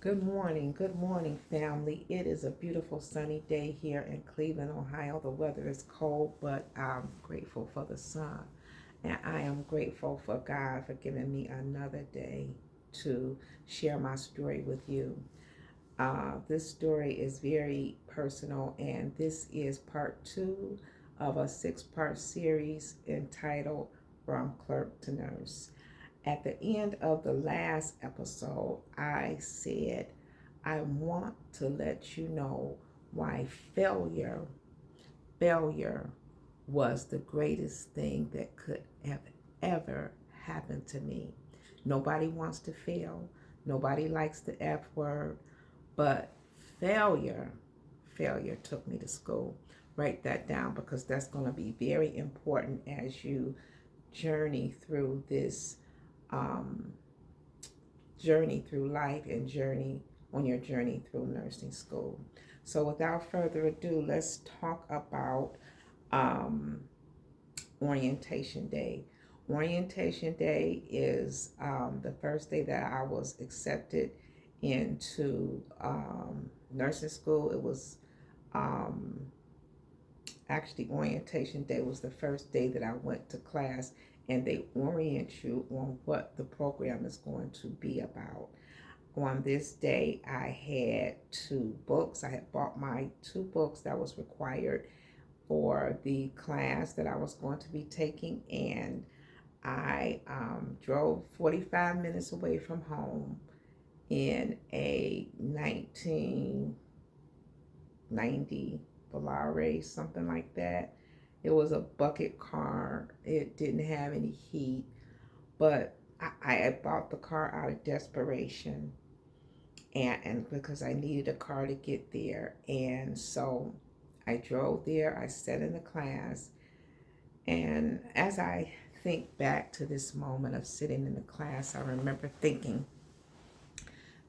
Good morning, family. It is a beautiful sunny day here in Cleveland, Ohio. The weather is cold, but I'm grateful for the sun. And I am grateful for God for giving me another day to share my story with you. This story is very personal, and this is part two of a six-part series entitled From Clerk to Nurse. At the end of the last episode, I said, I want to let you know why failure was the greatest thing that could have ever happened to me. Nobody wants to fail. Nobody likes the F word, but failure, failure took me to school. Write that down because that's going to be very important as you journey through this um, journey through life and journey on your journey through nursing school. So, without further ado, let's talk about um, orientation day. Orientation day is the first day that I was accepted into nursing school. It was um, actually orientation day was the first day that I went to class, and they orient you on what the program is going to be about. On this day, I had two books. I had bought my two books that was required for the class that I was going to be taking, and I drove 45 minutes away from home in a 1990 Volare, something like that. It was a bucket car. It didn't have any heat, but I bought the car out of desperation and because I needed a car to get there. And so I drove there, I sat in the class, and as I think back to this moment of sitting in the class, I remember thinking,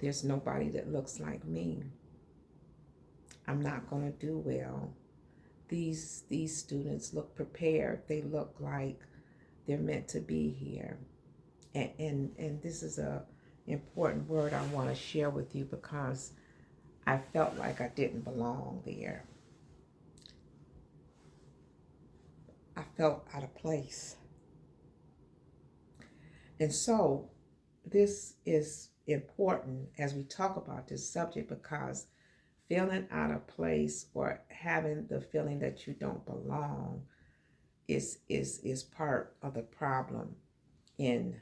there's nobody that looks like me. I'm not going to do well. These students look prepared. They look like they're meant to be here. And this is a important word I want to share with you because I felt like I didn't belong there. I felt out of place. And so this is important as we talk about this subject because feeling out of place or having the feeling that you don't belong is part of the problem in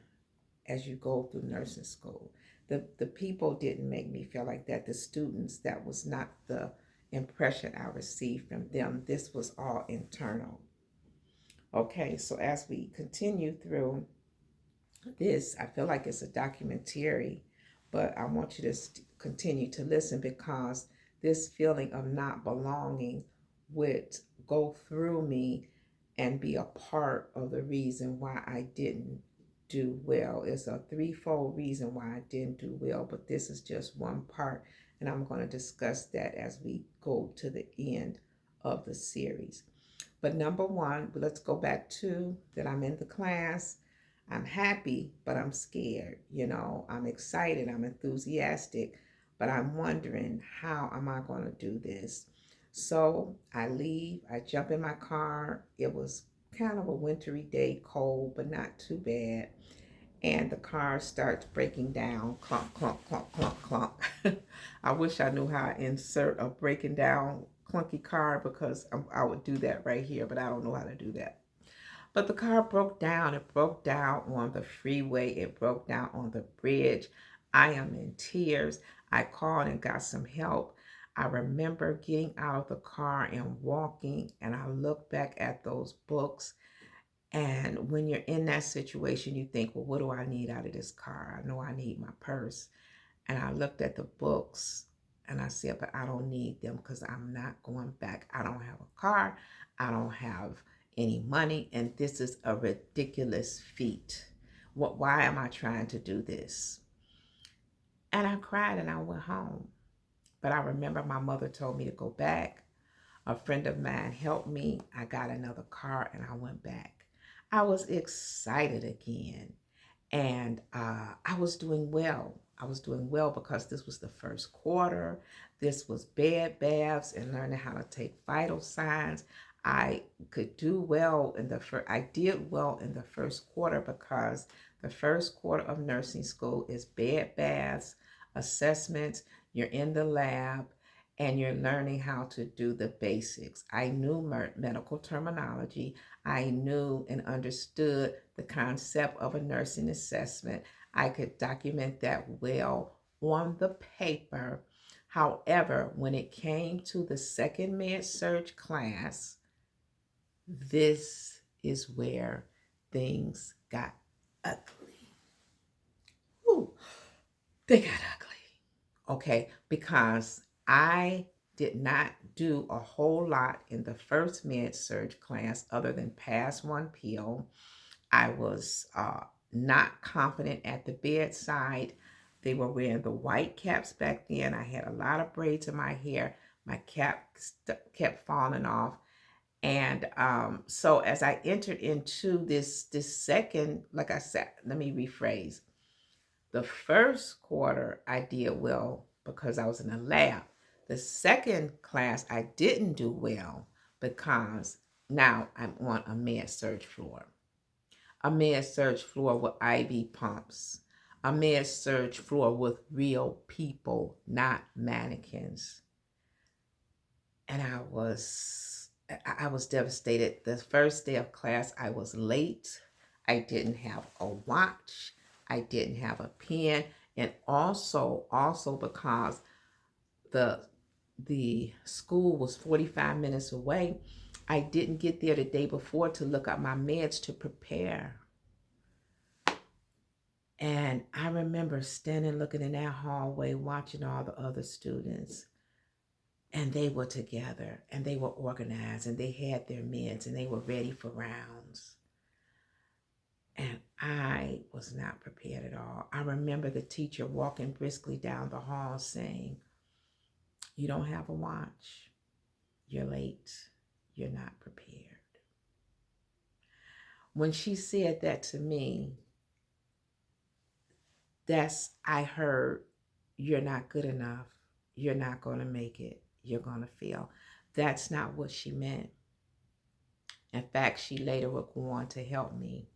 as you go through nursing school. The people didn't make me feel like that. The students, that was not the impression I received from them. This was all internal. Okay, so as we continue through this, I feel like it's a documentary, but I want you to continue to listen because this feeling of not belonging would go through me and be a part of the reason why I didn't do well. It's a threefold reason why I didn't do well, but this is just one part, and I'm going to discuss that as we go to the end of the series. But number one, let's go back to that I'm in the class. I'm happy, but I'm scared. I'm excited, I'm enthusiastic, but I'm wondering, how am I going to do this? So I leave, I jump in my car. It was kind of a wintry day, cold, but not too bad. And the car starts breaking down, clunk, clunk, clunk, clunk, clunk. I wish I knew how to insert a breaking down clunky car because I would do that right here, but I don't know how to do that. But the car broke down. It broke down on the freeway. It broke down on the bridge. I am in tears. I called and got some help. I remember getting out of the car and walking, and I look back at those books. And when you're in that situation, you think, well, what do I need out of this car? I know I need my purse. And I looked at the books and I said, but I don't need them because I'm not going back. I don't have a car. I don't have any money. And this is a ridiculous feat. Why am I trying to do this? And I cried and I went home. But I remember my mother told me to go back. A friend of mine helped me. I got another car and I went back. I was excited again. And I was doing well. I was doing well because this was the first quarter. This was bed baths and learning how to take vital signs. I could do well in the first. I did well in the first quarter because the first quarter of nursing school is bed baths, assessments. You're in the lab, and you're learning how to do the basics. I knew medical terminology. I knew and understood the concept of a nursing assessment. I could document that well on the paper. However, when it came to the second med surge class, this is where things got ugly. Ooh, they got ugly. Okay, because I did not do a whole lot in the first med surge class other than pass one pill. I was not confident at the bedside. They were wearing the white caps back then. I had a lot of braids in my hair. My cap kept falling off. And so as I entered into this second, like I said, let me rephrase. The first quarter I did well because I was in the lab. The second class I didn't do well because now I'm on a med surge floor. A med surge floor with IV pumps. A med surge floor with real people, not mannequins. And I was devastated. The first day of class, I was late. I didn't have a watch. I didn't have a pen. And also because the the school was 45 minutes away, I didn't get there the day before to look up my meds to prepare. And I remember standing looking in that hallway watching all the other students, and they were together and they were organized and they had their meds and they were ready for rounds. And I was not prepared at all. I remember the teacher walking briskly down the hall saying, "You don't have a watch. You're late. You're not prepared." When she said that to me, I heard, "You're not good enough. You're not going to make it. You're going to fail." That's not what she meant. In fact, she later would go on to help me.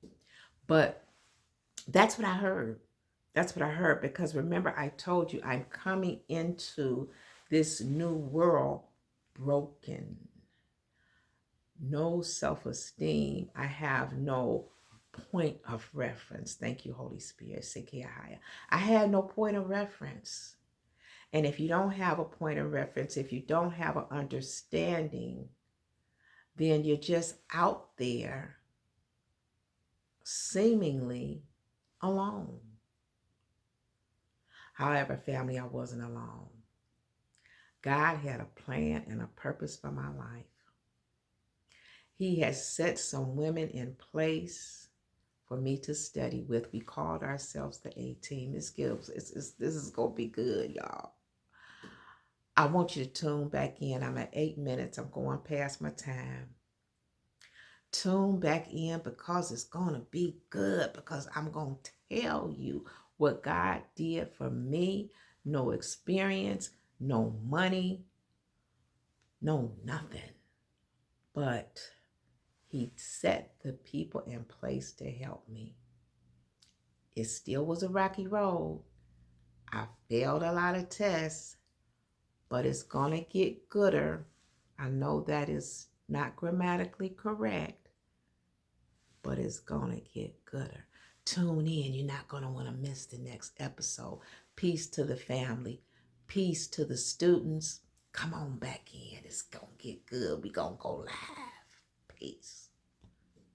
But that's what I heard. That's what I heard because remember, I told you I'm coming into this new world broken. No self esteem. I have no point of reference. Thank you, Holy Spirit. Sekehaya. I had no point of reference. And if you don't have a point of reference, if you don't have an understanding, then you're just out there seemingly alone. However, family, I wasn't alone. God had a plan and a purpose for my life. He has set some women in place for me to study with. We called ourselves the A Team. Miss Gibbs, this is going to be good, y'all. I want you to tune back in. I'm at 8 minutes. I'm going past my time. Tune back in because it's going to be good, because I'm going to tell you what God did for me. No experience, no money, no nothing. But He set the people in place to help me. It still was a rocky road. I failed a lot of tests, but it's going to get gooder. I know that is not grammatically correct, but it's going to get gooder. Tune in. You're not going to want to miss the next episode. Peace to the family. Peace to the students. Come on back in. It's going to get good. We're going to go live. Peace.